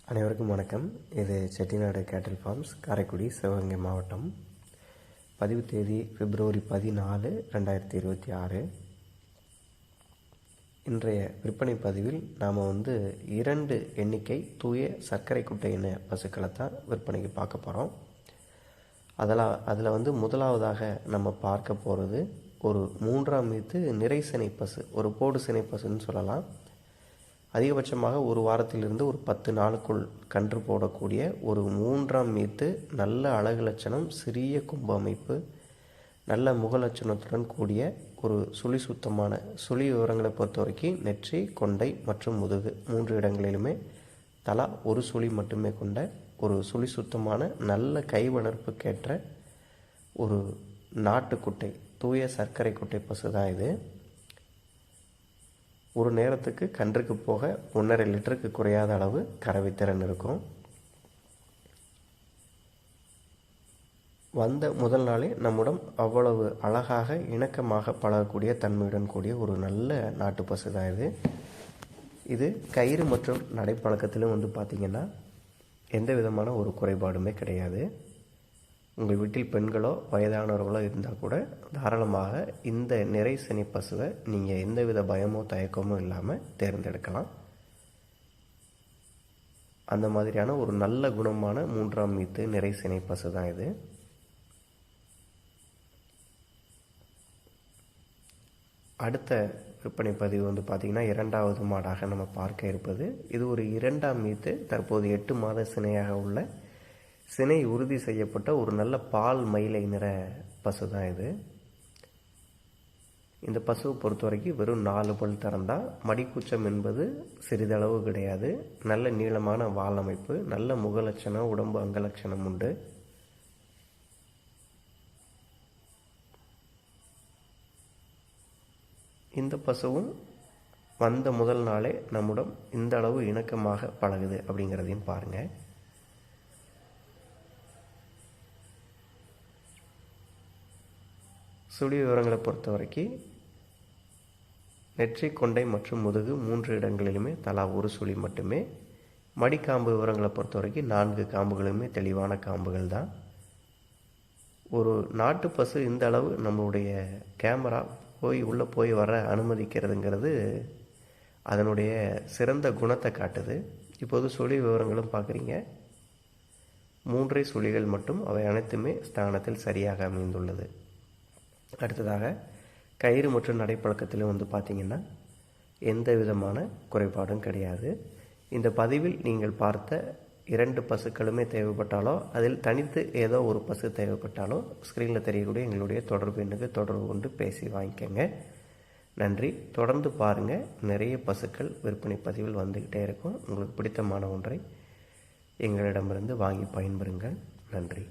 அனைவருக்கும் வணக்கம். இது செட்டிநாடு கேட்டில் ஃபார்ம்ஸ், காரைக்குடி, சிவகங்கை மாவட்டம். பதிவு தேதி February 14, 2026. இன்றைய விற்பனை பதிவில் நாம் 2 எண்ணிக்கை தூய சர்க்கரை குட்டை இன பசுக்களை தான் விற்பனைக்கு பார்க்க போகிறோம். அதில் முதலாவதாக நம்ம பார்க்க போகிறது ஒரு 3ஆம் ஈத்து நிறை சினை பசு, ஒரு போடு சினை பசுன்னு சொல்லலாம். அதிகபட்சமாக ஒரு வாரத்திலிருந்து ஒரு 10 நாளுக்குள் கன்று போடக்கூடிய ஒரு 3ஆம் ஈத்து நல்ல அழகு லட்சணம், சிறிய கொம்பு அமைப்பு, நல்ல முக லட்சணத்துடன் கூடிய ஒரு சுத்தமான சுழி விவரங்களை பொறுத்த வரைக்கும் நெற்றி, கொண்டை மற்றும் முதுகு 3 இடங்களிலுமே தலா ஒரு சுழி மட்டுமே கொண்ட ஒரு சுத்தமான நல்ல கைவளர்ப்புக்கேற்ற ஒரு நாட்டுக்குட்டை தூய சர்க்கரை குட்டை பசு தான் இது. ஒரு நேரத்துக்கு கன்றுக்கு போக 1.5 லிட்டருக்கு குறையாத அளவு கறவைத்திறன் இருக்கும். வந்த முதல் நாளே நம்முடன் அவ்வளவு அழகாக இணக்கமாக பழகக்கூடிய தன்மையுடன் கூடிய ஒரு நல்ல நாட்டு பசு தான் இது. இது கயிறு மற்றும் நடைப்பழக்கத்திலும் பார்த்திங்கன்னா எந்த விதமான ஒரு குறைபாடுமே கிடையாது. உங்கள் வீட்டில் பெண்களோ வயதானவர்களோ இருந்தால் கூட தாராளமாக இந்த நிறை சினை பசுவை நீங்கள் எந்தவித பயமோ தயக்கமோ இல்லாமல் தேர்ந்தெடுக்கலாம். அந்த மாதிரியான ஒரு நல்ல குணமான 3ஆம் ஈத்து நிறை சினை பசு தான் இது. அடுத்த விற்பனை பதிவு பார்த்திங்கன்னா 2வது மாடாக நம்ம பார்க்க இருப்பது. இது ஒரு 2ஆம் ஈத்து, தற்போது 8 மாத சினையாக உள்ள சினை உறுதி செய்யப்பட்ட ஒரு நல்ல பால் மயிலை நிற பசு தான் இது. இந்த பசுவை பொறுத்த வரைக்கும் வெறும் 4 பல் தரம்தான். மடிக்கூச்சம் என்பது சிறிதளவு கிடையாது. நல்ல நீளமான வால் அமைப்பு, நல்ல முகலட்சணம், உடம்பு அங்கலட்சணம் உண்டு. இந்த பசுவும் வந்த முதல் நாளே நம்முடன் இந்த அளவு இணக்கமாக பழகுது அப்படிங்கிறதையும் பாருங்கள். சுழி விவரங்களை பொறுத்த வரைக்கும் நெற்றி, கொண்டை மற்றும் முதுகு 3 இடங்களிலுமே தலா ஒரு சுழி மட்டுமே. மடிக்காம்பு விவரங்களை பொறுத்த வரைக்கும் 4 காம்புகளுமே தெளிவான காம்புகள் தான். ஒரு நாட்டு பசு இந்த அளவு நம்மளுடைய கேமரா உள்ளே போய் வர அனுமதிக்கிறதுங்கிறது அதனுடைய சிறந்த குணத்தை காட்டுது. இப்போது சுழி விவரங்களும் பார்க்குறீங்க. 3 சுழிகள் மட்டும், அவை அனைத்துமே ஸ்தானத்தில் சரியாக அமைந்துள்ளது. அடுத்ததாக கயிறு மற்றும் நடைப்பழக்கத்திலும் பார்த்திங்கன்னா எந்த விதமான குறைபாடும் கிடையாது. இந்த பதிவில் நீங்கள் பார்த்த 2 பசுக்களுமே தேவைப்பட்டாலோ, அதில் தனித்து ஏதோ ஒரு பசு தேவைப்பட்டாலோ ஸ்க்ரீனில் தெரியக்கூடிய எங்களுடைய தொடர்பு எண்ணுக்கு தொடர்பு கொண்டு பேசி வாங்கிக்கோங்க. நன்றி. தொடர்ந்து பாருங்கள். நிறைய பசுக்கள் விற்பனை பதிவில் வந்துக்கிட்டே இருக்கும். உங்களுக்கு பிடித்தமான ஒன்றை எங்களிடமிருந்து வாங்கி பயன்பெறுங்கள். நன்றி.